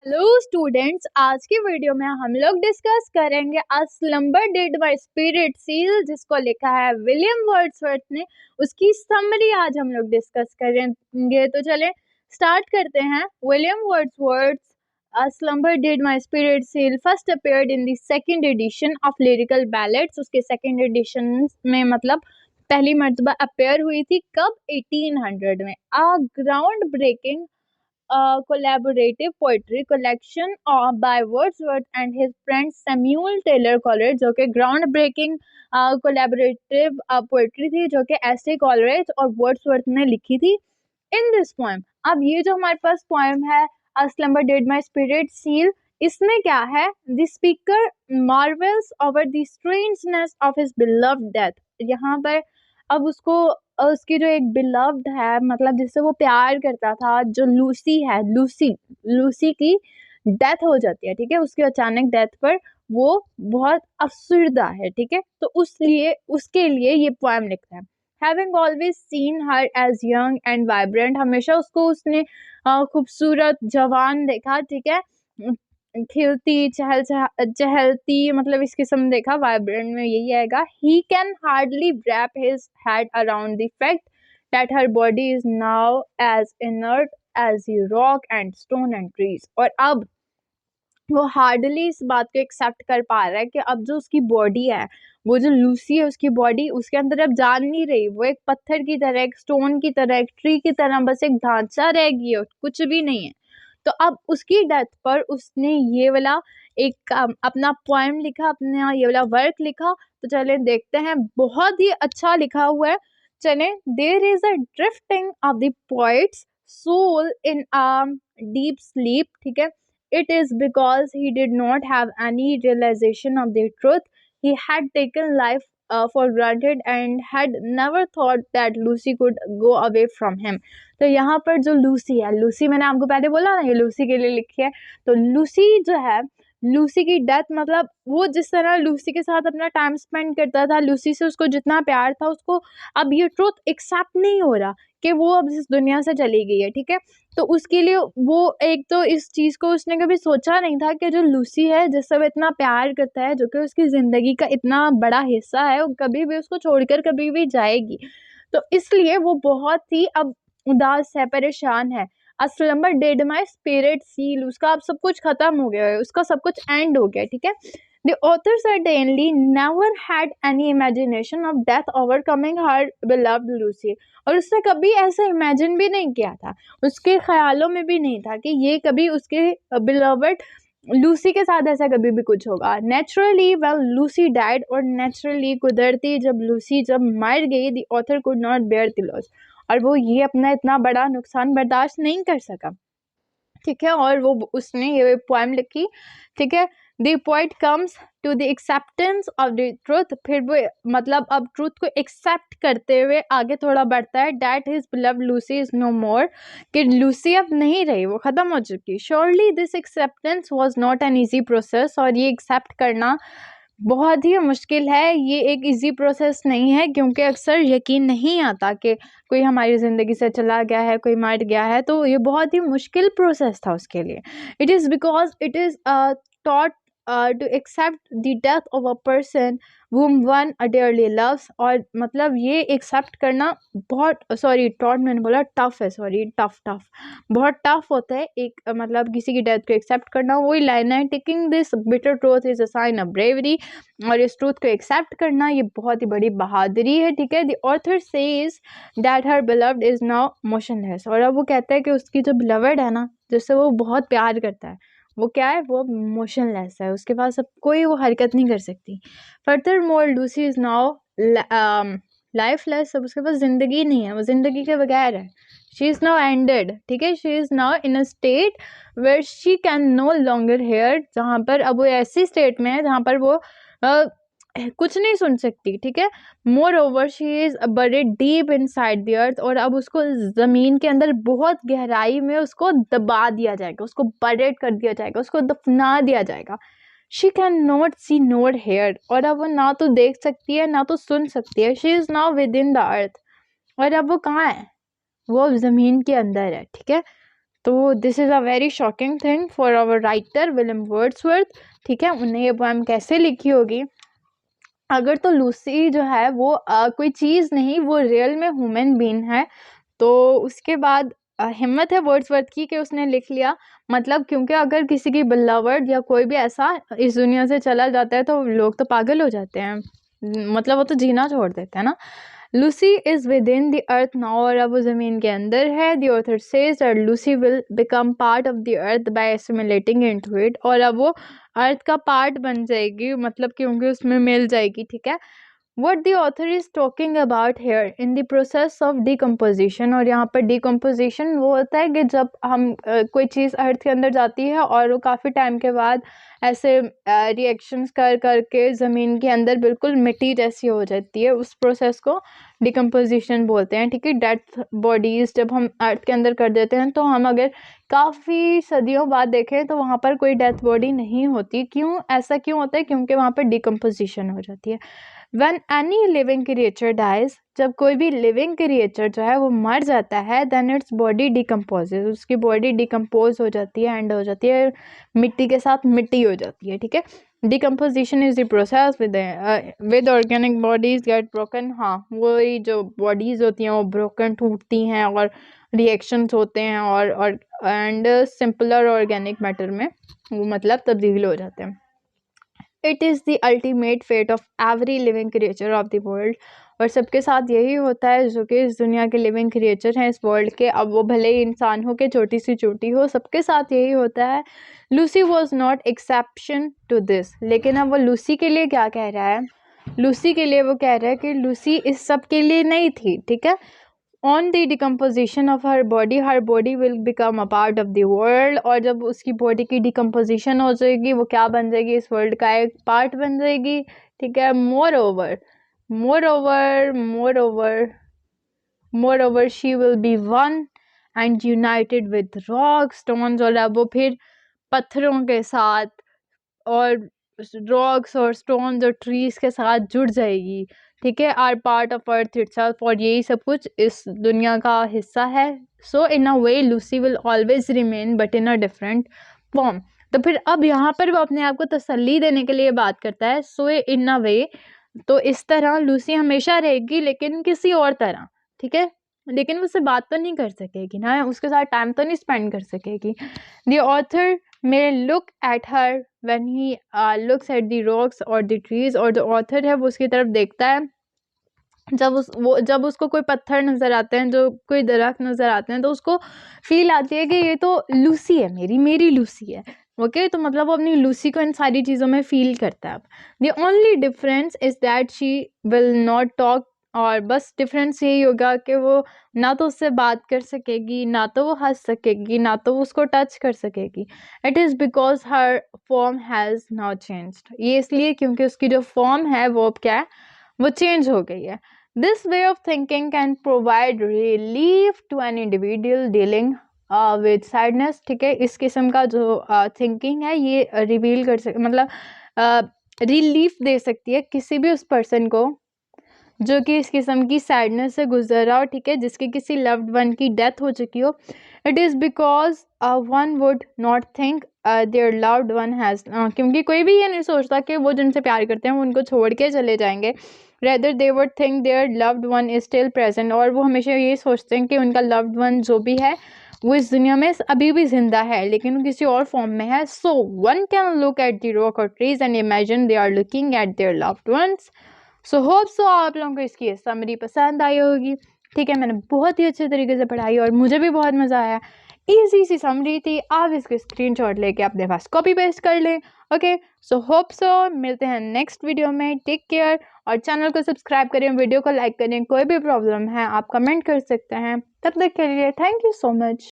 Hello students, आज की video में हम लोग डिस्कस करेंगे a slumber did my spirit seal, जिसको लिखा है विलियम वर्ड्सवर्थ ने। उसकी समरी आज हम लोग डिस्कस करेंगे। तो चलें स्टार्ट करते हैं। William Wordsworth a slumber did my spirit seal first appeared in the second edition of lyrical ballads. उसके सेकंड एडिशन में मतलब पहली मर्तबा अपेयर हुई थी कब? 1800 में। A ground breaking collaborative poetry collection by Wordsworth and his friend Samuel Taylor Coleridge, जो कि ग्राउंड ब्रेकिंग कोलैबोरेटिव पोएट्री थी जो कि एस टी कॉलरेज और वर्ड्सवर्थ ने लिखी थी। इन दिस पोएम, अब ये जो हमारे पास पोएम है a slumber did my spirit seal, इसमें क्या है? The speaker marvels over the strangeness of his beloved death. यहाँ पर अब उसको उसकी जो एक बिलव्ड है, मतलब जिससे वो प्यार करता था, जो लूसी है, लूसी की डेथ हो जाती है। ठीक है, उसकी अचानक डेथ पर वो बहुत अफसरदा है। ठीक है, तो उसके लिए ये पोएम लिखता है। Having always seen her as young and vibrant, हमेशा उसको उसने खूबसूरत जवान देखा। ठीक है, खिलती चहलती, मतलब इस किस्म देखा। वाइब्रेंट में यही आएगा। He can hardly wrap his head around the fact that her body is now as inert as the rock and stone and trees। और अब वो हार्डली इस बात को एक्सेप्ट कर पा रहा है कि अब जो उसकी बॉडी है, वो जो लूसी है, उसकी बॉडी, उसके अंदर अब जान नहीं रही। वो एक पत्थर की तरह, एक स्टोन की तरह, एक ट्री की तरह बस एक ढांचा रह गई है, कुछ भी नहीं है। तो अब उसकी डेथ पर उसने ये वाला एक अपना पोएम लिखा, अपना ये वाला वर्क लिखा। तो चले देखते हैं, बहुत ही अच्छा लिखा हुआ है। चले, there is a drifting of the poet's soul in a deep sleep. ठीक है, it is because he did not have any realization of the truth. He had taken life for granted and had never thought that Lucy could go away from him। तो यहाँ पर जो Lucy है, Lucy मैंने आपको पहले बोला ना, ये लूसी के लिए लिखी है। तो लूसी जो है, लूसी की डेथ, मतलब वो जिस तरह लूसी के साथ अपना टाइम स्पेंड करता था, लूसी से उसको जितना प्यार था, उसको अब ये ट्रूथ एक्सेप्ट नहीं हो रहा कि वो अब इस दुनिया से चली गई है। ठीक है, तो उसके लिए वो एक तो इस चीज़ को उसने कभी सोचा नहीं था कि जो लूसी है, जिससे वो इतना प्यार करता है, जो कि उसकी ज़िंदगी का इतना बड़ा हिस्सा है, वो कभी भी उसको छोड़कर कभी भी जाएगी। तो इसलिए वो बहुत ही अब उदास है, परेशान है। A slumber did my spirit seal, उसका अब सब कुछ खत्म हो गया है, उसका सब कुछ एंड हो गया। ठीक है, The author certainly never had any imagination of death overcoming her beloved Lucy। और उसने कभी ऐसा इमेजिन भी नहीं किया था, उसके ख्यालों में भी नहीं था कि ये कभी उसके बिलवर्ड लूसी के साथ ऐसा कभी भी कुछ होगा। नेचुरली वेल लूसी डाइड, और नेचुरली कुदरती जब मर गई, the author could not bear the loss, और वो ये अपना इतना बड़ा नुकसान बर्दाश्त नहीं कर सका। ठीक है, और वो उसने ये पोएम लिखी। ठीक है, the poet comes to the acceptance of the truth, फिर वो मतलब अब ट्रूथ को एक्सेप्ट करते हुए आगे थोड़ा बढ़ता है। That his beloved Lucy is no more, कि लूसी अब नहीं रही, वो ख़त्म हो चुकी। Surely this acceptance was not an easy process, और ये एक्सेप्ट करना बहुत ही मुश्किल है। ये एक इजी प्रोसेस नहीं है, क्योंकि अक्सर यकीन नहीं आता कि कोई हमारी ज़िंदगी से चला गया है, कोई मर गया है। तो ये बहुत ही मुश्किल प्रोसेस था उसके लिए। It is because it is taught to accept the death of a person whom one dearly loves। और मतलब ये एक्सेप्ट करना बहुत, सॉरी टॉट मैंने बोला टफ है, सॉरी टफ बहुत टफ होता है एक मतलब किसी की डेथ को एक्सेप्ट करना। वही लाइन है, taking this bitter truth is a sign of bravery, और इस ट्रूथ को एक्सेप्ट करना ये बहुत ही बड़ी बहादुरी है। ठीक है, the author says that her beloved is now motionless, और अब वो कहता है कि उसकी जो बिलव्ड है ना, जिससे वो बहुत प्यार करता है, वो क्या है? वो मोशनलेस है, उसके पास अब कोई वो हरकत नहीं कर सकती। Further more Lucy is now lifeless, अब उसके पास ज़िंदगी नहीं है, वो ज़िंदगी के बगैर है। She is now ended. ठीक है, she is now in a state where she can no longer hear, जहाँ पर अब वो ऐसी स्टेट में है जहाँ पर वो कुछ नहीं सुन सकती। ठीक है, more over she is buried deep inside the earth, और अब उसको ज़मीन के अंदर बहुत गहराई में उसको दबा दिया जाएगा, उसको बरीड कर दिया जाएगा, उसको दफना दिया जाएगा। She can not see nor hear, और अब वो ना तो देख सकती है ना तो सुन सकती है। She is now with in the earth, और अब वो कहाँ है? वो ज़मीन के अंदर है। ठीक है, तो this is a very shocking thing for our writer William Wordsworth. ठीक है, उन्हें ये पोएम कैसे लिखी होगी? अगर तो लूसी जो है वो कोई चीज़ नहीं, वो रियल में ह्यूमन बीइंग है, तो उसके बाद हिम्मत है वर्ड्सवर्थ की कि उसने लिख लिया। मतलब क्योंकि अगर किसी की बिलवर्ड या कोई भी ऐसा इस दुनिया से चला जाता है तो लोग तो पागल हो जाते हैं, मतलब वो तो जीना छोड़ देते हैं ना। Lucy is with in the earth now, और अब वो ज़मीन के अंदर है। The author says that Lucy will become part of the earth by assimilating into it, और अब वो अर्थ का पार्ट बन जाएगी, मतलब क्योंकि उसमें मिल जाएगी। ठीक है, what the author is talking about here in the process of decomposition, और यहाँ पर decomposition वो होता है कि जब हम कोई चीज़ अर्थ के अंदर जाती है और वो काफ़ी टाइम के बाद ऐसे रिएक्शंस कर करके ज़मीन के अंदर बिल्कुल मिट्टी जैसी हो जाती है, उस प्रोसेस को डिकम्पोजिशन बोलते हैं। ठीक है, डेथ बॉडीज़ जब हम अर्थ के अंदर कर देते हैं, तो हम अगर काफ़ी सदियों बाद देखें तो वहाँ पर कोई डेथ बॉडी नहीं होती। क्यों ऐसा क्यों होता है? क्योंकि वहाँ पर डिकम्पोजिशन हो जाती है। When any living creature dies, जब कोई भी लिविंग क्रिएचर जो है वो मर जाता है, then its body decomposes, उसकी बॉडी डिकम्पोज हो जाती है, एंड हो जाती है, मिट्टी के साथ मिट्टी हो जाती है। ठीक है, decomposition is the process with organic bodies get broken. हाँ, वही जो बॉडीज होती हैं वो ब्रोकन, टूटती हैं, और रिएक्शंस होते हैं, और एंड सिंपलर ऑर्गेनिक मैटर में वो मतलब तब्दील हो जाते हैं। It is the ultimate fate of every living creature of the world, और सबके साथ यही होता है जो कि इस दुनिया के लिविंग क्रिएचर हैं इस वर्ल्ड के, अब वो भले ही इंसान हो के छोटी सी चोटी हो, सबके साथ यही होता है। Lucy was not exception to this, लेकिन अब वो लूसी के लिए क्या कह रहा है? लूसी के लिए वो कह रहा है कि लूसी इस सब के लिए नहीं थी। ठीक है, on the decomposition of her body will become a part of the world, और जब उसकी बॉडी की डिकम्पोजिशन हो जाएगी, वो क्या बन जाएगी? इस वर्ल्ड का एक पार्ट बन जाएगी। ठीक है, more over she will be one and United with rock stones, और अब वो फिर पत्थरों के साथ और रॉक्स और स्टोन्स और ट्रीज के साथ जुड़ जाएगी। ठीक है, are part of earth itself, और यही सब कुछ इस दुनिया का हिस्सा है। So in a way Lucy will always remain but in a different form. तो फिर अब यहाँ पर वो अपने आप को तसल्ली देने के लिए बात करता है, सो इन अ वे, तो इस तरह लूसी हमेशा रहेगी लेकिन किसी और तरह। ठीक है, लेकिन वो उससे बात तो नहीं कर सकेगी ना, उसके साथ टाइम तो नहीं स्पेंड कर सकेगी। The author may look at her when he looks at the rocks or the trees, और जो ऑथर है वो उसकी तरफ देखता है जब उसको कोई पत्थर नज़र आते हैं, जो कोई दरख्त नज़र आते हैं, तो उसको फील आती है कि ये तो लूसी है, मेरी लूसी है। ओके, तो मतलब वो अपनी लूसी को इन सारी चीज़ों में फील करता है। The only difference is that she will not talk, और बस डिफरेंस यही होगा कि वो ना तो उससे बात कर सकेगी, ना तो वो हंस सकेगी, ना तो वो उसको टच कर सकेगी। It is because her form has now changed, ये इसलिए क्योंकि उसकी जो फॉर्म है वो अब क्या है, वो चेंज हो गई है। This way of thinking can provide relief to an individual dealing with sadness. ठीक है, इस किस्म का जो थिंकिंग है ये रिवील कर सक मतलब रिलीफ दे सकती है किसी भी उस पर्सन को जो कि इस किस्म की सैडनेस से गुजर रहा हो। ठीक है, जिसके किसी लव्ड वन की डेथ हो चुकी हो। It is because one would not think their loved one has, क्योंकि कोई भी ये नहीं सोचता कि वो जिनसे प्यार करते हैं वो उनको छोड़ के चले जाएंगे। Rather they would think their loved one is still present, और वो हमेशा ये सोचते हैं कि उनका लव्ड वन जो भी है वो इस दुनिया में अभी भी जिंदा है, लेकिन वो किसी और फॉर्म में है। So one can look at the rock और trees and imagine they are looking at their loved ones. So hope so आप लोगों को इसकी समरी पसंद आई होगी। ठीक है, मैंने बहुत ही अच्छे तरीके से पढ़ाई और मुझे भी बहुत मज़ा आया। ईजी सी समरी थी, आप इसके स्क्रीनशॉट लेके अपने पास कॉपी पेस्ट कर लें। ओके, सो होप सो मिलते हैं नेक्स्ट वीडियो में। टेक केयर, और चैनल को सब्सक्राइब करें, वीडियो को लाइक करें। कोई भी प्रॉब्लम है आप कमेंट कर सकते हैं। तब तक के लिए थैंक यू सो मच।